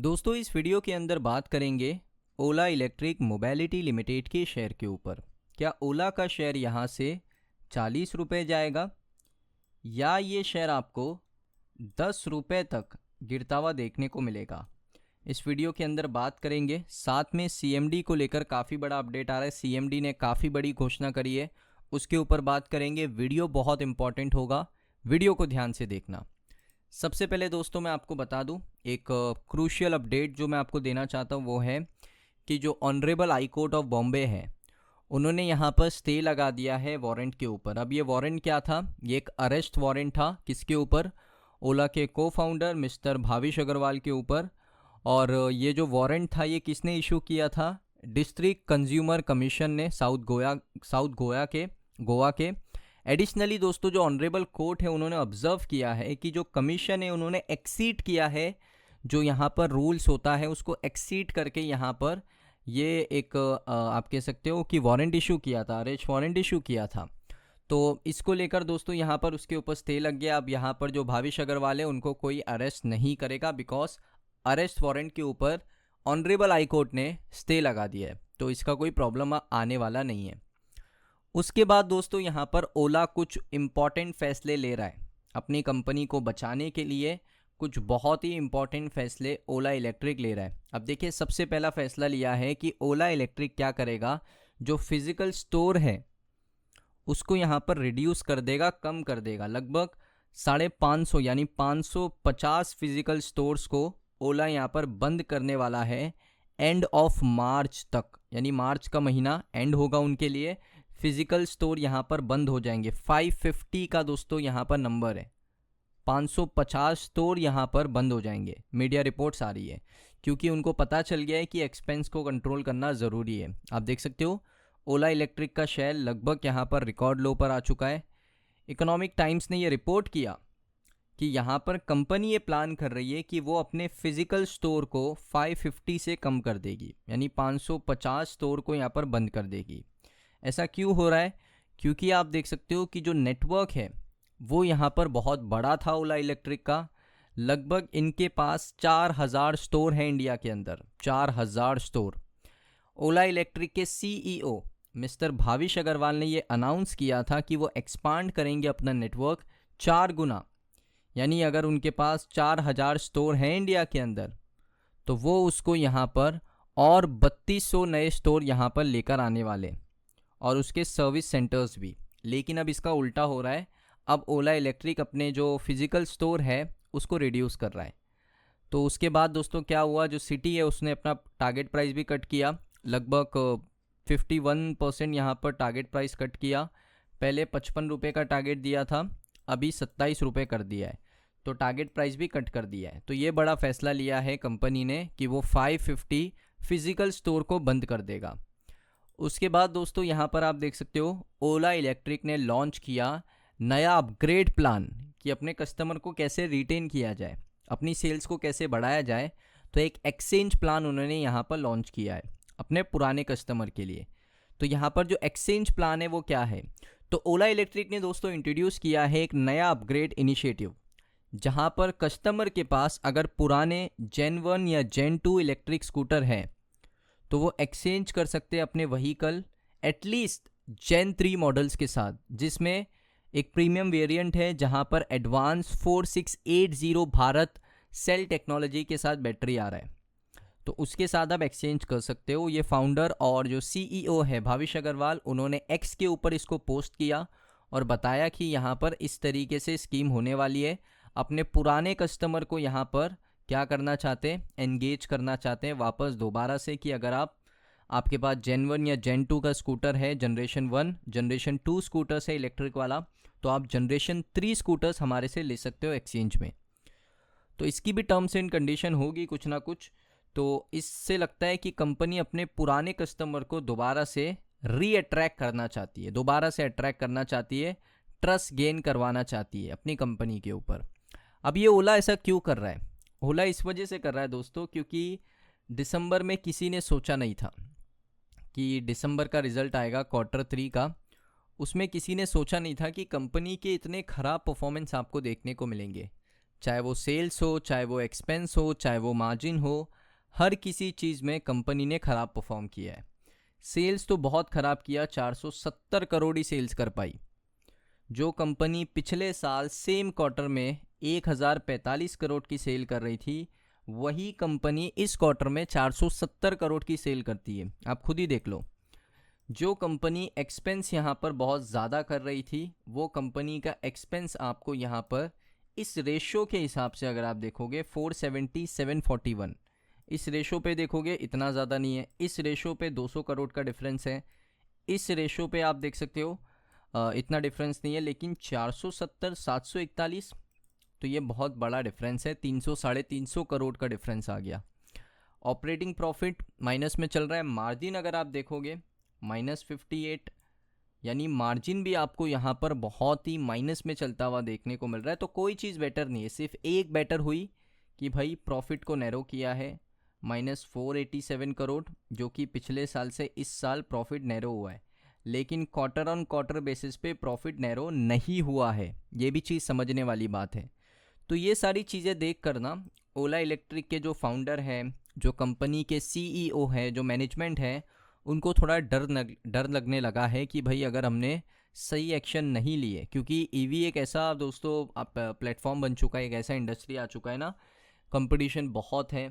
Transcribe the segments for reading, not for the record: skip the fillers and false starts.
दोस्तों इस वीडियो के अंदर बात करेंगे ओला इलेक्ट्रिक मोबिलिटी लिमिटेड के शेयर के ऊपर। क्या ओला का शेयर यहाँ से 40 रुपये जाएगा या ये शेयर आपको 10 रुपये तक गिरता हुआ देखने को मिलेगा? इस वीडियो के अंदर बात करेंगे। साथ में सीएमडी को लेकर काफ़ी बड़ा अपडेट आ रहा है। सीएमडी ने काफ़ी बड़ी घोषणा करी है, उसके ऊपर बात करेंगे। वीडियो बहुत इंपॉर्टेंट होगा, वीडियो को ध्यान से देखना। सबसे पहले दोस्तों मैं आपको बता दूं, एक क्रूशियल अपडेट जो मैं आपको देना चाहता हूं वो है कि जो honourable high court of Bombay है उन्होंने यहां पर स्टे लगा दिया है वारंट के ऊपर। अब ये वारंट क्या था? ये एक अरेस्ट वारंट था। किसके ऊपर? ओला के को फाउंडर मिस्टर भाविश अग्रवाल के ऊपर। और ये जो वारंट था ये किसने इशू किया था? डिस्ट्रिक्ट कंज्यूमर कमीशन ने साउथ गोवा के। एडिशनली दोस्तों जो ऑनरेबल कोर्ट है उन्होंने ऑब्जर्व किया है कि जो कमीशन है उन्होंने एक्सीड किया है, जो यहाँ पर रूल्स होता है उसको एक्सीड करके यहाँ पर ये एक आप कह सकते हो कि वारंट इशू किया था, अरेस्ट वारंट इशू किया था। तो इसको लेकर दोस्तों यहाँ पर उसके ऊपर स्टे लग गया। अब यहाँ पर जो भाविश अग्रवाल है उनको कोई अरेस्ट नहीं करेगा, बिकॉज अरेस्ट वारंट के ऊपर ऑनरेबल हाई कोर्ट ने स्टे लगा दिया है, तो इसका कोई प्रॉब्लम आने वाला नहीं है। उसके बाद दोस्तों यहाँ पर ओला कुछ इम्पॉर्टेंट फैसले ले रहा है अपनी कंपनी को बचाने के लिए। कुछ बहुत ही इम्पॉर्टेंट फैसले ओला इलेक्ट्रिक ले रहा है। अब देखिए, सबसे पहला फैसला लिया है कि ओला इलेक्ट्रिक क्या करेगा, जो फिजिकल स्टोर है उसको यहाँ पर रिड्यूस कर देगा, कम कर देगा। लगभग 550 यानी 550 फिजिकल स्टोर्स को ओला यहाँ पर बंद करने वाला है एंड ऑफ मार्च तक। यानी मार्च का महीना एंड होगा उनके लिए, फिजिकल स्टोर यहाँ पर बंद हो जाएंगे। 550 का दोस्तों यहाँ पर नंबर है, 550 स्टोर यहाँ पर बंद हो जाएंगे। मीडिया रिपोर्ट्स आ रही है, क्योंकि उनको पता चल गया है कि एक्सपेंस को कंट्रोल करना ज़रूरी है। आप देख सकते हो ओला इलेक्ट्रिक का शेयर लगभग यहाँ पर रिकॉर्ड लो पर आ चुका है। इकोनॉमिक टाइम्स ने ये रिपोर्ट किया कि यहाँ पर कंपनी ये प्लान कर रही है कि वो अपने फिजिकल स्टोर को 550 से कम कर देगी, यानी 550 स्टोर को यहाँ पर बंद कर देगी। ऐसा क्यों हो रहा है? क्योंकि आप देख सकते हो कि जो नेटवर्क है वो यहाँ पर बहुत बड़ा था ओला इलेक्ट्रिक का। लगभग इनके पास 4000 स्टोर हैं इंडिया के अंदर, 4000 स्टोर। ओला इलेक्ट्रिक के सीईओ मिस्टर भाविश अग्रवाल ने ये अनाउंस किया था कि वो एक्सपांड करेंगे अपना नेटवर्क 4 गुना। यानी अगर उनके पास 4000 स्टोर हैं इंडिया के अंदर तो वो उसको यहाँ पर और 3200 नए स्टोर यहाँ पर लेकर आने वाले, और उसके सर्विस सेंटर्स भी। लेकिन अब इसका उल्टा हो रहा है, अब ओला इलेक्ट्रिक अपने जो फिजिकल स्टोर है उसको रिड्यूस कर रहा है। तो उसके बाद दोस्तों क्या हुआ, जो सिटी है उसने अपना टारगेट प्राइस भी कट किया। लगभग 51% यहाँ पर टारगेट प्राइस कट किया। पहले 55 रुपये का टारगेट दिया था, अभी 27 रुपये कर दिया है, तो टारगेट प्राइस भी कट कर दिया है। तो ये बड़ा फैसला लिया है कंपनी ने कि वो 550 फिजिकल स्टोर को बंद कर देगा। उसके बाद दोस्तों यहाँ पर आप देख सकते हो ओला इलेक्ट्रिक ने लॉन्च किया नया अपग्रेड प्लान कि अपने कस्टमर को कैसे रिटेन किया जाए, अपनी सेल्स को कैसे बढ़ाया जाए। तो एक एक्सचेंज प्लान उन्होंने यहाँ पर लॉन्च किया है अपने पुराने कस्टमर के लिए। तो यहाँ पर जो एक्सचेंज प्लान है वो क्या है? तो ओला इलेक्ट्रिक ने दोस्तों इंट्रोड्यूस किया है एक नया अपग्रेड इनिशिएटिव, जहाँ पर कस्टमर के पास अगर पुराने जेन 1 या जेन 2 इलेक्ट्रिक स्कूटर है तो वो एक्सचेंज कर सकते हैं अपने व्हीकल एटलीस्ट जेन 3 मॉडल्स के साथ, जिसमें एक प्रीमियम वेरिएंट है जहां पर एडवांस 4680 भारत सेल टेक्नोलॉजी के साथ बैटरी आ रहा है। तो उसके साथ आप एक्सचेंज कर सकते हो। ये फाउंडर और जो सीईओ है भाविश अग्रवाल, उन्होंने एक्स के ऊपर इसको पोस्ट किया और बताया कि यहाँ पर इस तरीके से स्कीम होने वाली है। अपने पुराने कस्टमर को यहाँ पर क्या करना चाहते हैं, एंगेज करना चाहते हैं वापस दोबारा से, कि अगर आपके पास जेन 1 या जेन 2 का स्कूटर है, जनरेशन 1 जनरेशन 2 स्कूटर्स है इलेक्ट्रिक वाला, तो आप जनरेशन 3 स्कूटर्स हमारे से ले सकते हो एक्सचेंज में। तो इसकी भी टर्म्स एंड कंडीशन होगी कुछ ना कुछ। तो इससे लगता है कि कंपनी अपने पुराने कस्टमर को दोबारा से रीअट्रैक्ट करना चाहती है, दोबारा से अट्रैक्ट करना चाहती है, ट्रस्ट गेन करवाना चाहती है अपनी कंपनी के ऊपर। अब ये ओला ऐसा क्यों कर रहा है? ओला इस वजह से कर रहा है दोस्तों क्योंकि दिसंबर में किसी ने सोचा नहीं था कि दिसंबर का रिजल्ट आएगा Q3 का। उसमें किसी ने सोचा नहीं था कि कंपनी के इतने ख़राब परफॉर्मेंस आपको देखने को मिलेंगे। चाहे वो सेल्स हो, चाहे वो एक्सपेंस हो, चाहे वो मार्जिन हो, हर किसी चीज़ में कंपनी ने ख़राब परफॉर्म किया है। सेल्स तो बहुत ख़राब किया, 470 करोड़ ही सेल्स कर पाई। जो कंपनी पिछले साल सेम क्वार्टर में 1045 करोड़ की सेल कर रही थी, वही कंपनी इस क्वार्टर में 470 करोड़ की सेल करती है। आप खुद ही देख लो। जो कंपनी एक्सपेंस यहाँ पर बहुत ज़्यादा कर रही थी, वो कंपनी का एक्सपेंस आपको यहाँ पर इस रेशो के हिसाब से अगर आप देखोगे 470 741, इस रेशो पे देखोगे इतना ज़्यादा नहीं है। इस रेशो पे 200 करोड़ का डिफरेंस है। इस रेशो पे आप देख सकते हो इतना डिफरेंस नहीं है, लेकिन 470 741 तो ये बहुत बड़ा डिफरेंस है। 300 350 करोड़ का डिफरेंस आ गया। ऑपरेटिंग प्रॉफिट माइनस में चल रहा है। मार्जिन अगर आप देखोगे -58, यानी मार्जिन भी आपको यहाँ पर बहुत ही माइनस में चलता हुआ देखने को मिल रहा है। तो कोई चीज़ बेटर नहीं है, सिर्फ एक बेटर हुई कि भाई प्रॉफिट को नैरो किया है, -487 करोड़, जो कि पिछले साल से इस साल प्रॉफिट नैरो हुआ है। लेकिन क्वार्टर ऑन क्वार्टर बेसिस पे प्रॉफिट नैरो नहीं हुआ है, ये भी चीज़ समझने वाली बात है। तो ये सारी चीज़ें देख कर ना ओला इलेक्ट्रिक के जो फाउंडर हैं, जो कंपनी के सीईओ हैं, जो मैनेजमेंट है, उनको थोड़ा डर लगने लगा है कि भाई अगर हमने सही एक्शन नहीं लिए, क्योंकि ईवी एक ऐसा दोस्तों आप प्लेटफॉर्म बन चुका है, एक ऐसा इंडस्ट्री आ चुका है ना, कंपटीशन बहुत है,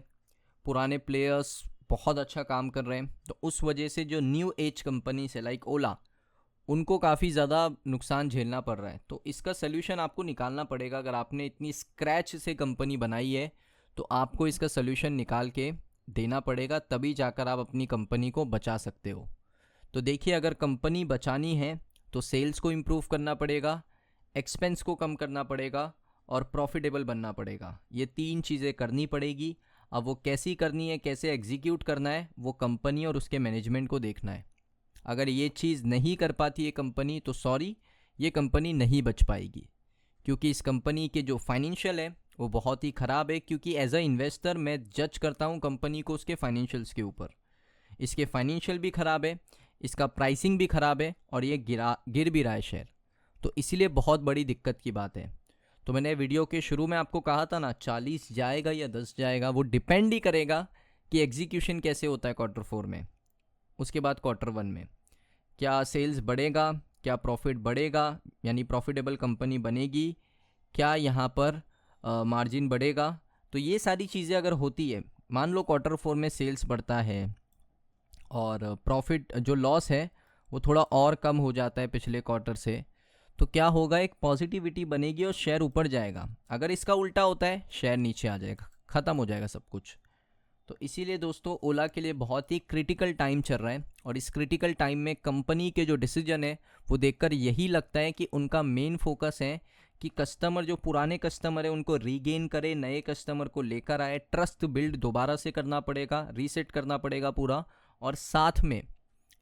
पुराने प्लेयर्स बहुत अच्छा काम कर रहे हैं। तो उस वजह से जो न्यू एज कंपनी से लाइक ओला, उनको काफ़ी ज़्यादा नुकसान झेलना पड़ रहा है। तो इसका सल्यूशन आपको निकालना पड़ेगा। अगर आपने इतनी स्क्रैच से कंपनी बनाई है तो आपको इसका सल्यूशन निकाल के देना पड़ेगा, तभी जाकर आप अपनी कंपनी को बचा सकते हो। तो देखिए, अगर कंपनी बचानी है तो सेल्स को इम्प्रूव करना पड़ेगा, एक्सपेंस को कम करना पड़ेगा और प्रॉफिटेबल बनना पड़ेगा। ये 3 चीज़ें करनी पड़ेगी। अब वो कैसी करनी है, कैसे एग्जीक्यूट करना है, वो कंपनी और उसके मैनेजमेंट को देखना है। अगर ये चीज़ नहीं कर पाती है कंपनी, तो सॉरी, ये कंपनी नहीं बच पाएगी, क्योंकि इस कंपनी के जो फाइनेंशियल है वो बहुत ही ख़राब है। क्योंकि एज अ इन्वेस्टर मैं जज करता हूँ कंपनी को उसके फाइनेंशियल्स के ऊपर। इसके फाइनेंशियल भी ख़राब है, इसका प्राइसिंग भी ख़राब है और ये गिर भी रहा है शेयर। तो इसीलिए बहुत बड़ी दिक्कत की बात है। तो मैंने वीडियो के शुरू में आपको कहा था ना, 40 जाएगा या 10 जाएगा, वो डिपेंड ही करेगा कि एग्जीक्यूशन कैसे होता है क्वार्टर 4 में, उसके बाद क्वार्टर 1 में क्या सेल्स बढ़ेगा, क्या प्रॉफिट बढ़ेगा, यानी प्रॉफिटेबल कंपनी बनेगी, क्या यहाँ पर मार्जिन बढ़ेगा। तो ये सारी चीज़ें अगर होती है, मान लो क्वार्टर 4 में सेल्स बढ़ता है और प्रॉफिट जो लॉस है वो थोड़ा और कम हो जाता है पिछले क्वार्टर से, तो क्या होगा, एक पॉजिटिविटी बनेगी और शेयर ऊपर जाएगा। अगर इसका उल्टा होता है, शेयर नीचे आ जाएगा, ख़त्म हो जाएगा सब कुछ। तो इसीलिए दोस्तों ओला के लिए बहुत ही क्रिटिकल टाइम चल रहा है और इस क्रिटिकल टाइम में कंपनी के जो डिसीजन है वो देखकर यही लगता है कि उनका मेन फोकस है कि कस्टमर, जो पुराने कस्टमर है, उनको रीगेन करे, नए कस्टमर को लेकर आए, ट्रस्ट बिल्ड दोबारा से करना पड़ेगा, रीसेट करना पड़ेगा पूरा। और साथ में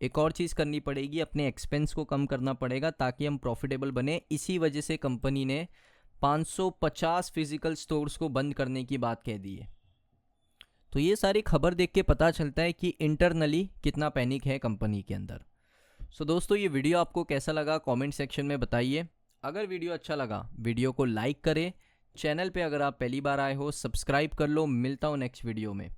एक और चीज़ करनी पड़ेगी, अपने एक्सपेंस को कम करना पड़ेगा ताकि हम प्रॉफिटेबल बने। इसी वजह से कंपनी ने 550 फिजिकल स्टोर्स को बंद करने की बात कह दी है। तो ये सारी खबर देख के पता चलता है कि इंटरनली कितना पैनिक है कंपनी के अंदर। सो दोस्तों, ये वीडियो आपको कैसा लगा कमेंट सेक्शन में बताइए। अगर वीडियो अच्छा लगा, वीडियो को लाइक करें। चैनल पे अगर आप पहली बार आए हो, सब्सक्राइब कर लो। मिलता हूँ नेक्स्ट वीडियो में।